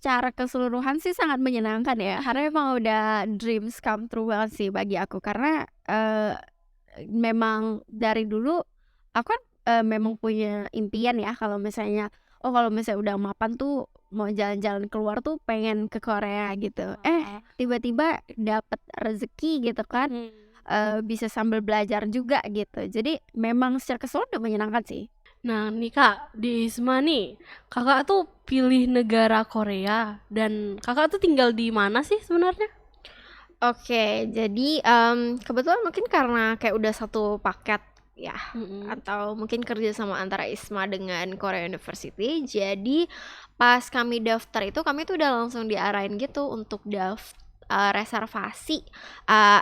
secara keseluruhan sih sangat menyenangkan ya, karena emang udah dreams come true banget sih bagi aku. Karena, memang dari dulu aku kan, memang punya impian ya kalau misalnya, kalau misalnya udah mapan tuh mau jalan-jalan keluar tuh pengen ke Korea gitu. Wah. Tiba-tiba dapet rezeki gitu kan, bisa sambil belajar juga gitu. Jadi memang secara keseluruhan udah menyenangkan sih. Nah nih Kak, di ISMA nih, Kakak tuh pilih negara Korea dan Kakak tuh tinggal di mana sih sebenarnya? Oke, jadi, kebetulan mungkin karena kayak udah satu paket ya, Mhm. atau mungkin kerja sama antara ISMA dengan Korea University. Jadi pas kami daftar itu kami tuh udah langsung diarahin gitu untuk reservasi,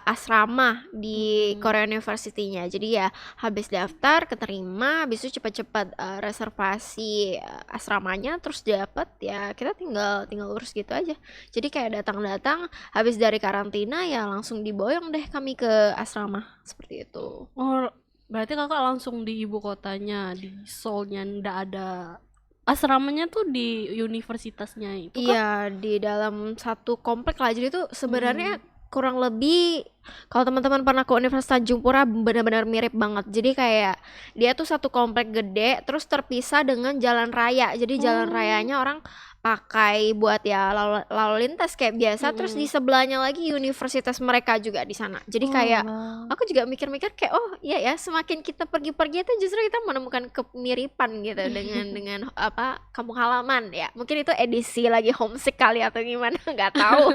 asrama di Mmm. Korea University-nya. Jadi ya habis daftar keterima, habis itu cepet-cepet, reservasi, asramanya terus dapet, ya kita tinggal tinggal urus gitu aja. Jadi kayak datang-datang habis dari karantina ya langsung diboyong deh kami ke asrama, seperti itu. Oh, berarti Kakak langsung di ibu kotanya, di Seoul-nya, nggak ada asramanya tuh di universitasnya itu kah? Iya, di dalam satu komplek lah. Jadi tuh sebenarnya Mmm. kurang lebih kalau teman-teman pernah ke Universitas Tanjung Pura benar-benar mirip banget. Jadi kayak dia tuh satu komplek gede terus terpisah dengan jalan raya. Jadi jalan Oh. rayanya orang pakai buat ya lalu, lalu lintas kayak biasa, terus di Mhm. sebelahnya lagi universitas mereka juga di sana. Jadi kayak Oalah. aku juga mikir-mikir kayak, oh iya ya, semakin kita pergi-pergi itu justru kita menemukan kemiripan gitu dengan apa kampung halaman ya. Mungkin itu edisi lagi homesick kali atau gimana nggak tahu.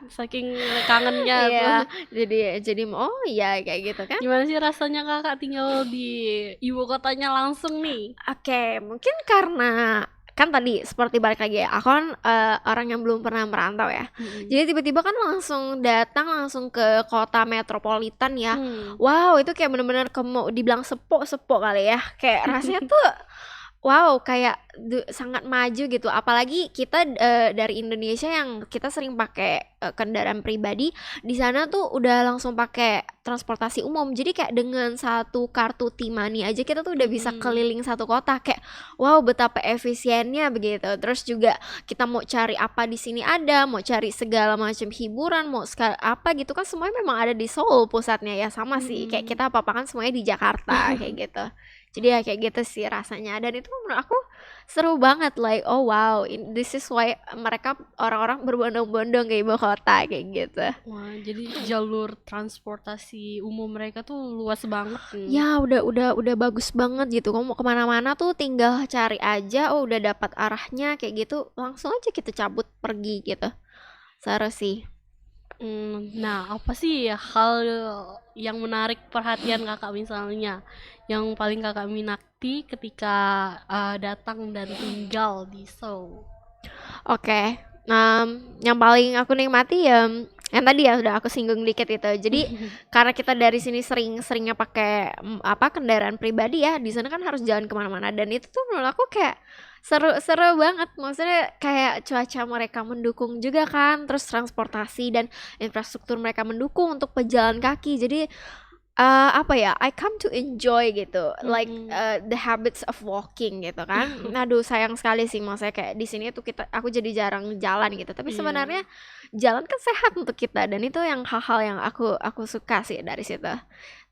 Saking kangennya Iya, tuh. jadi oh iya kayak gitu kan. Gimana sih rasanya Kakak tinggal di ibu kotanya langsung nih? Oke, mungkin karena kan tadi seperti balik lagi ya, aku kan, orang yang belum pernah merantau ya. Mhm. Jadi tiba-tiba kan langsung datang langsung ke kota metropolitan ya. Mmm. Wow, itu kayak bener-bener mau dibilang sepok-sepok kali ya. Kayak rasanya tuh wow, kayak sangat maju gitu. Apalagi kita, dari Indonesia yang kita sering pakai, kendaraan pribadi, di sana tuh udah langsung pakai transportasi umum. Jadi kayak dengan satu kartu T-money aja kita tuh udah bisa Mhm. keliling satu kota, kayak wow betapa efisiennya begitu. Terus juga kita mau cari apa di sini ada, mau cari segala macam hiburan, mau apa gitu kan semuanya memang ada di Seoul pusatnya ya, sama sih kayak Mhm. kita apa-apa kan semuanya di Jakarta kayak gitu. Jadi ya kayak gitu sih rasanya, dan itu menurut aku seru banget, like oh wow, this is why mereka orang-orang berbondong-bondong ke ibu kota kayak gitu. Wah, jadi jalur transportasi umum mereka tuh luas banget nih. Ya udah bagus banget gitu, kamu mau kemana mana tuh tinggal cari aja, oh udah dapat arahnya kayak gitu, langsung aja kita cabut pergi gitu. Seru sih. Nah apa sih hal yang menarik perhatian Kakak misalnya, yang paling Kakak minati ketika, datang dan tinggal di Seoul? Oke, yang paling aku nikmati ya, yang tadi ya udah aku singgung dikit itu. Jadi karena kita dari sini seringnya pakai, apa, kendaraan pribadi ya, di sana kan harus jalan kemana mana dan itu tuh menurut aku kayak seru seru banget. Maksudnya kayak cuaca mereka mendukung juga kan, terus transportasi dan infrastruktur mereka mendukung untuk pejalan kaki. Jadi apa ya, I come to enjoy gitu, like, Mhm. the habits of walking gitu kan. Aduh sayang sekali sih maksudnya kayak di sini tuh aku jadi jarang jalan gitu, tapi Iya. sebenarnya jalan kan sehat untuk kita dan itu yang hal-hal yang aku suka sih dari situ.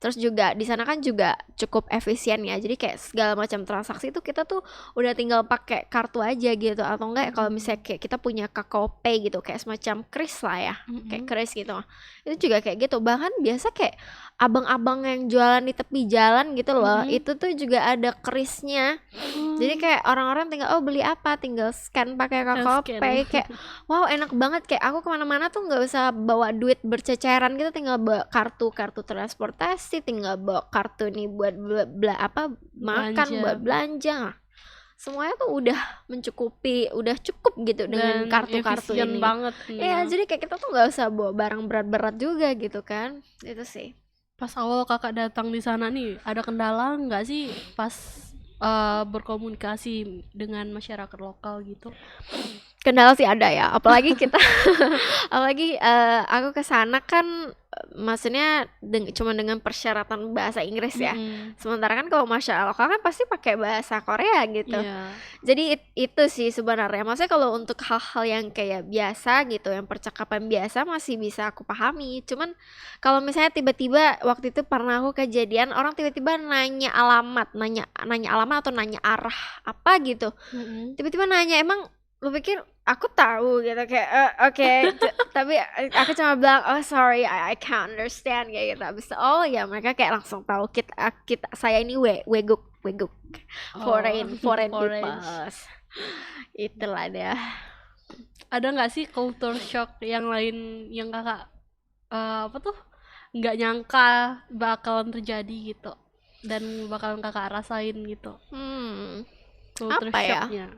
Terus juga di sana kan juga cukup efisien ya, jadi kayak segala macam transaksi itu kita tuh udah tinggal pakai kartu aja gitu, atau enggak kalau misalnya Mhm. kayak kita punya Kakao Pay gitu, kayak semacam kris lah ya, kayak Mhm. kris gitu. Itu juga kayak gitu, bahkan biasa kayak abang-abang yang jualan di tepi jalan gitu loh, Mhm. itu tuh juga ada krisnya. Jadi Oh, kayak orang-orang tinggal, "Oh beli apa?" Tinggal scan pakai Kakao nge-scan. Pay, kayak wow enak banget, kayak aku kemana mana tuh nggak usah bawa duit berceceran gitu, tinggal bawa kartu transportasi, tinggal bawa kartu nih buat apa, makan, buat Belanja belanja. Semuanya tuh udah mencukupi, udah cukup gitu dengan dan kartu-kartu efisien ini. banget Iya, ya. jadi kayak kita tuh nggak usah bawa barang berat-berat juga gitu kan, itu sih. Pas awal Kakak datang di sana nih, ada kendala nggak sih pas, berkomunikasi dengan masyarakat lokal gitu? Kendala sih ada ya, apalagi kita apalagi, aku ke sana kan, maksudnya cuma dengan persyaratan bahasa Inggris ya. Mm-mm. Sementara kan kalau masyarakat lokal kan pasti pakai bahasa Korea gitu. Iya. Jadi itu sih sebenarnya. Maksudnya kalau untuk hal-hal yang kayak biasa gitu, yang percakapan biasa masih bisa aku pahami. Cuman kalau misalnya tiba-tiba waktu itu pernah aku kejadian orang tiba-tiba nanya alamat atau nanya arah apa gitu. Mm-mm. Tiba-tiba nanya, emang lu pikir aku tahu gitu kayak oke, tapi aku cuma bilang oh sorry I can't understand kayak gitu. Abis itu, oh ya mereka kayak langsung tahu kita saya ini weguk foreign Foreign. people. Itulah dia. Ada nggak sih culture shock yang lain yang kakak apa tuh nggak nyangka bakalan terjadi gitu dan bakalan kakak rasain gitu culture Apa ya? shocknya?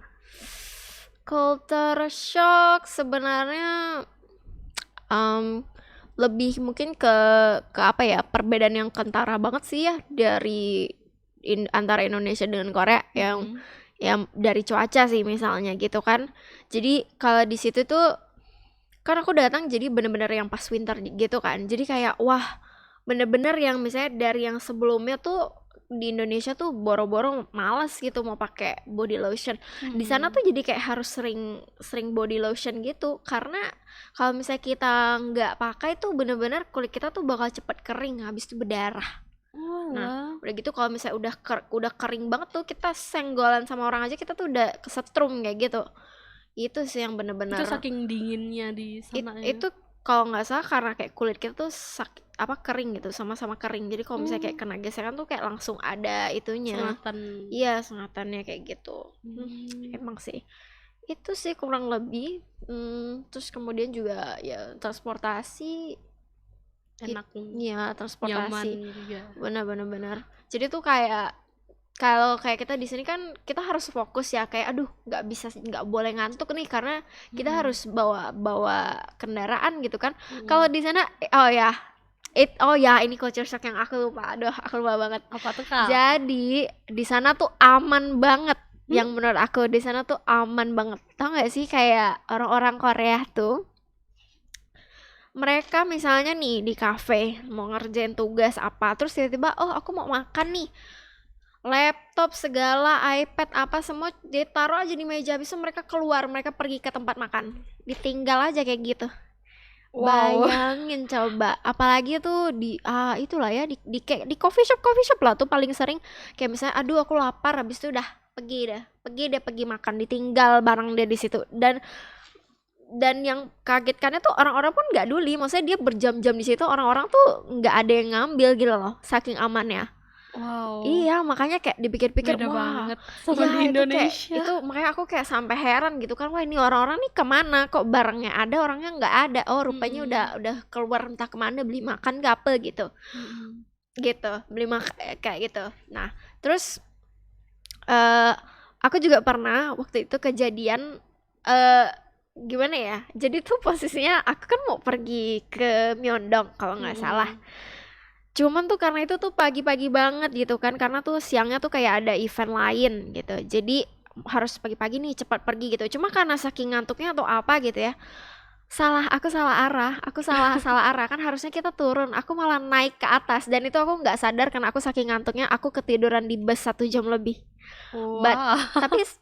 Culture shock sebenarnya lebih mungkin ke apa ya, perbedaan yang kentara banget sih ya dari antara Indonesia dengan Korea yang dari cuaca sih misalnya gitu kan. Jadi kalau di situ tuh kan aku datang jadi bener-bener yang pas winter gitu kan. Jadi kayak wah, bener-bener yang misalnya dari yang sebelumnya tuh di Indonesia tuh boro-boro malas gitu mau pakai body lotion. Di sana tuh jadi kayak harus sering body lotion gitu karena kalau misalnya kita nggak pakai tuh bener-bener kulit kita tuh bakal cepet kering, habis itu berdarah. Nah, udah gitu kalau misalnya udah kering banget tuh kita senggolan sama orang aja kita tuh udah kesetrum kayak gitu. Itu sih yang bener-bener Itu saking dinginnya di sana ya. itu kalau nggak salah karena kayak kulit kita tuh kering gitu, sama-sama kering. Jadi kalau misalnya kayak kena gesekan tuh kayak langsung ada itunya. Sengatan. Iya, sengatannya kayak gitu. Emang sih. Itu sih kurang lebih. Terus kemudian juga ya transportasi Enak, Iya, transportasi. nyaman juga. Benar. Jadi tuh kayak kalau kayak kita di sini kan kita harus fokus ya, kayak aduh nggak boleh ngantuk nih karena kita harus bawa kendaraan gitu kan. Kalau di sana ini culture shock yang aku lupa. Aduh, aku lupa banget. Apa tuh kak? Jadi di sana tuh aman banget. Yang menurut aku di sana tuh aman banget. Tahu nggak sih kayak orang-orang Korea tuh mereka misalnya nih di kafe mau ngerjain tugas apa, terus tiba-tiba oh aku mau makan nih, laptop segala iPad apa semua ditaruh aja di meja, habis itu mereka keluar, mereka pergi ke tempat makan, ditinggal aja kayak gitu. Wow. Bayangin coba, apalagi tuh itulah ya di coffee shop lah tuh paling sering kayak misalnya aduh aku lapar, habis itu udah pergi makan, ditinggal barang dia di situ. Dan yang kagetkannya tuh orang-orang pun nggak peduli, maksudnya dia berjam-jam di situ, orang-orang tuh nggak ada yang ngambil gitu loh, saking amannya. Wow. Iya, makanya kayak dipikir-pikir Beda wah banget sama di Indonesia. itu makanya aku kayak sampai heran gitu kan, wah ini orang-orang nih kemana, kok barangnya ada orangnya nggak ada, oh rupanya udah keluar entah kemana beli makan gak apa gitu. Gitu, beli makan kayak gitu. Nah terus aku juga pernah waktu itu kejadian gimana ya, jadi tuh posisinya aku kan mau pergi ke Myeongdong kalau nggak salah. Cuman tuh karena itu tuh pagi-pagi banget gitu kan, karena tuh siangnya tuh kayak ada event lain gitu, jadi harus pagi-pagi nih cepat pergi gitu. Cuma karena saking ngantuknya atau apa gitu ya, aku salah arah kan harusnya kita turun, aku malah naik ke atas, dan itu aku nggak sadar karena aku saking ngantuknya aku ketiduran di bus 1 jam lebih. But,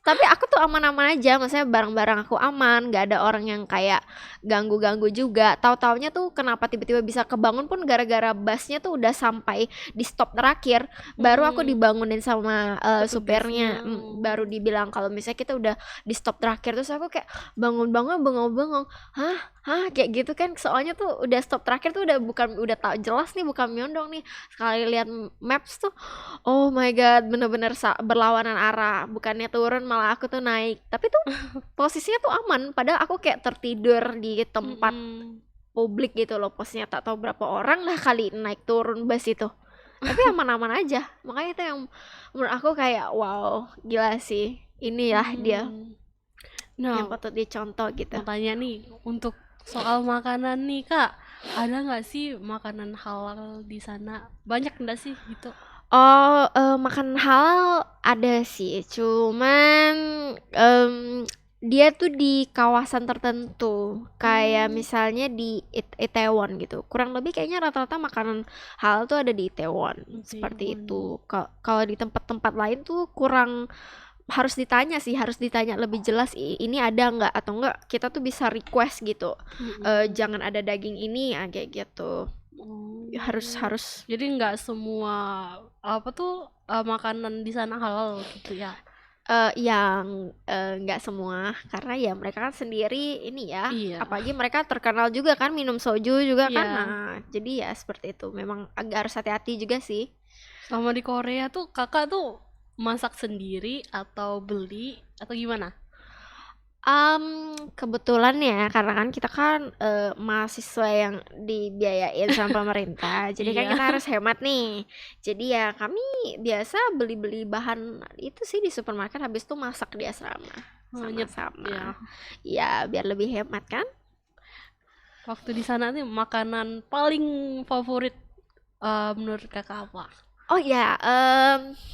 tapi aku tuh aman-aman aja, maksudnya barang-barang aku aman, nggak ada orang yang kayak ganggu-ganggu juga. Tahu-taunya tuh kenapa tiba-tiba bisa kebangun pun gara-gara busnya tuh udah sampai di stop terakhir, baru aku dibangunin sama supirnya, baru dibilang kalau misalnya kita udah di stop terakhir. Terus aku kayak bengong, hah kayak gitu kan, soalnya tuh udah stop terakhir tuh udah tahu jelas nih bukan Myeongdong nih. Sekali lihat maps tuh oh my god, bener-bener berlawanan arah, bukannya turun malah aku tuh naik, tapi tuh posisinya tuh aman, padahal aku kayak tertidur di tempat publik gitu loh, posnya tak tahu berapa orang lah kali naik turun bus itu, tapi aman-aman aja. Makanya itu yang menurut aku kayak wow, gila sih, inilah dia yang patut dicontoh gitu. Mau tanya nih, untuk soal makanan nih kak, ada nggak sih makanan halal di sana? Banyak nggak sih gitu? Makan halal ada sih, cuman Dia tuh di kawasan tertentu, kayak misalnya di Itaewon gitu. Kurang lebih kayaknya rata-rata makanan halal tuh ada di Itaewon, seperti Itaewon. itu. Kalau di tempat-tempat lain tuh kurang, harus ditanya sih, harus ditanya lebih jelas ini ada nggak atau enggak kita tuh bisa request gitu. Jangan ada daging ini, kayak gitu. Harus Oh. harus Jadi nggak semua apa tuh makanan di sana halal gitu ya? yang nggak semua, karena ya mereka kan sendiri ini ya, Iya. apalagi mereka terkenal juga kan minum soju juga kan. Iya. Nah, jadi ya seperti itu. Memang agak harus hati-hati juga sih. Sama di Korea tuh kakak tuh masak sendiri atau beli atau gimana? Kebetulan ya, karena kan kita kan mahasiswa yang dibiayain sama pemerintah, jadi kan Iya. kita harus hemat nih. Jadi ya kami biasa beli-beli bahan itu sih di supermarket, habis itu masak di asrama Nyet ya. sama-sama. Ya biar lebih hemat kan. Waktu di sana nih makanan paling favorit menurut kakak apa? Oh ya,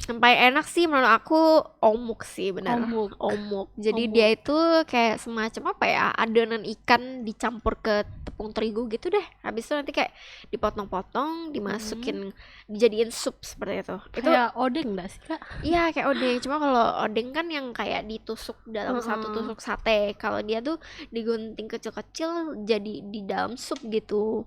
yang paling enak sih menurut aku omuk sih, bener. Omuk. Omuk. Jadi Omuk. dia itu kayak semacam apa ya, adonan ikan dicampur ke tepung terigu gitu deh. Habis itu nanti kayak dipotong-potong, dimasukin, dijadiin sup seperti itu. Itu Kayak odeng nggak sih kak? iya kayak odeng. Cuma kalau odeng kan yang kayak ditusuk dalam satu tusuk sate. Kalau dia tuh digunting kecil-kecil jadi di dalam sup gitu.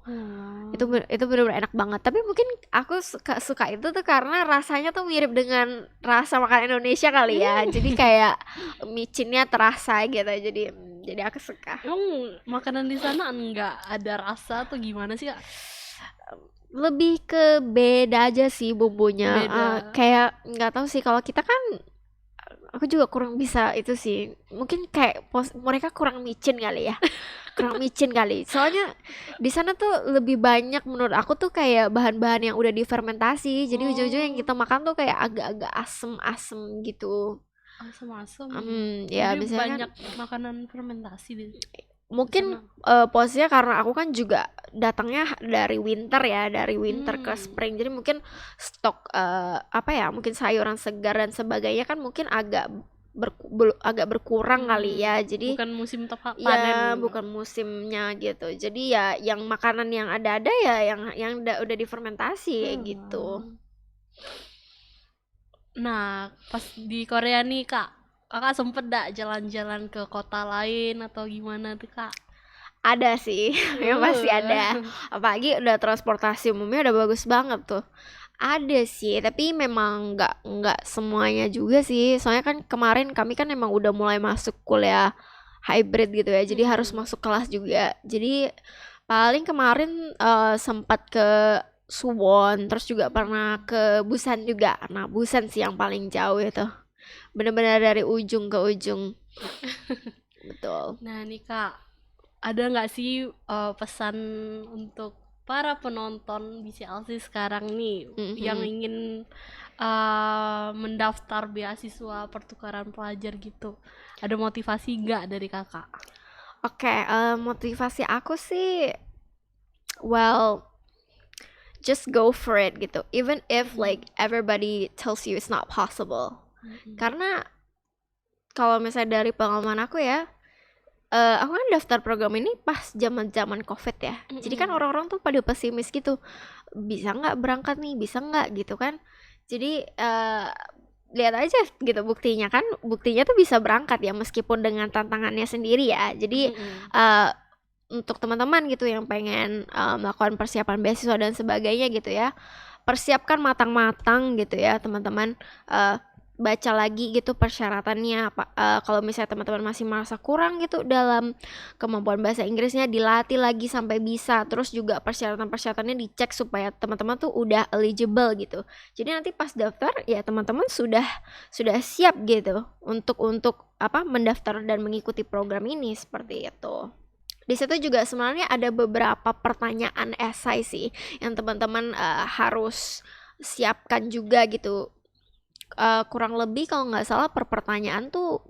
Itu bener-bener enak banget. Tapi mungkin aku suka itu tuh karena rasanya tuh mirip dengan rasa makanan Indonesia kali ya. Jadi kayak micinnya terasa gitu. Jadi aku suka. Emang makanan di sana nggak ada rasa atau gimana sih kak? Lebih ke beda aja sih bumbunya. Beda. Kayak nggak tahu sih, kalau kita kan aku juga kurang bisa itu sih. Mungkin kayak mereka kurang micin kali ya. Kurang micin kali. Soalnya di sana tuh lebih banyak menurut aku tuh kayak bahan-bahan yang udah difermentasi. Jadi ujung-ujungnya yang kita makan tuh kayak agak-agak asem-asem gitu. Asam-asam. Ya Jadi biasanya kan banyak makanan fermentasi di mungkin posisinya karena aku kan juga datangnya dari winter ya, dari winter ke spring. Jadi mungkin stok apa ya, mungkin sayuran segar dan sebagainya kan mungkin agak berkurang kali ya. Jadi bukan musim tepat ya panen. bukan musimnya gitu. Jadi ya yang makanan yang ada ya yang udah difermentasi kayak gitu. Nah, pas di Korea nih kak, kakak sempet gak jalan-jalan ke kota lain atau gimana tuh kak? Ada sih, yang pasti ada. Apalagi udah transportasi umumnya udah bagus banget tuh. Ada sih, tapi memang nggak semuanya juga sih. Soalnya kan kemarin kami kan emang udah mulai masuk kuliah hybrid gitu ya. Jadi harus masuk kelas juga. Jadi paling kemarin sempat ke Suwon, terus juga pernah ke Busan juga. Nah, Busan sih yang paling jauh itu. Bener-bener dari ujung ke ujung. Betul. Nah nih kak, ada nggak sih pesan untuk para penonton BCLC sekarang nih yang ingin mendaftar beasiswa pertukaran pelajar gitu? Ada motivasi nggak dari kakak? Oke, motivasi aku sih, well, just go for it gitu. Even if like everybody tells you it's not possible. Karena kalau misalnya dari pengalaman aku ya, aku kan daftar program ini pas zaman-zaman COVID ya. Jadi kan orang-orang tuh pada pesimis gitu. Bisa nggak berangkat nih? Bisa nggak gitu kan? Jadi lihat aja gitu buktinya kan. Buktinya tuh bisa berangkat ya meskipun dengan tantangannya sendiri ya. Jadi untuk teman-teman gitu yang pengen melakukan persiapan beasiswa dan sebagainya gitu ya, persiapkan matang-matang gitu ya teman-teman. Baca lagi gitu persyaratannya apa, kalau misalnya teman-teman masih merasa kurang gitu dalam kemampuan bahasa Inggrisnya, dilatih lagi sampai bisa. Terus juga persyaratan-persyaratannya dicek supaya teman-teman tuh udah eligible gitu. Jadi nanti pas daftar ya teman-teman sudah siap gitu untuk apa mendaftar dan mengikuti program ini seperti itu. Di situ juga sebenarnya ada beberapa pertanyaan esai sih yang teman-teman harus siapkan juga gitu. Kurang lebih kalau nggak salah per pertanyaan tuh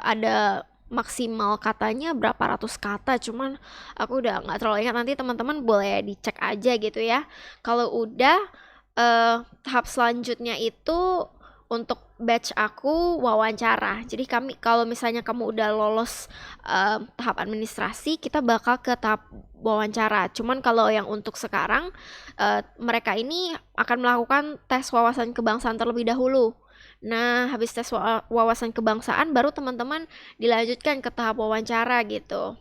ada maksimal katanya berapa ratus kata, cuman aku udah nggak terlalu ingat, nanti teman-teman boleh dicek aja gitu ya. Kalau udah tahap selanjutnya itu untuk batch aku wawancara. Jadi kalau misalnya kamu udah lolos tahap administrasi, kita bakal ke tahap wawancara. Cuman kalau yang untuk sekarang, mereka ini akan melakukan tes wawasan kebangsaan terlebih dahulu. Nah, habis tes wawasan kebangsaan baru teman-teman dilanjutkan ke tahap wawancara gitu.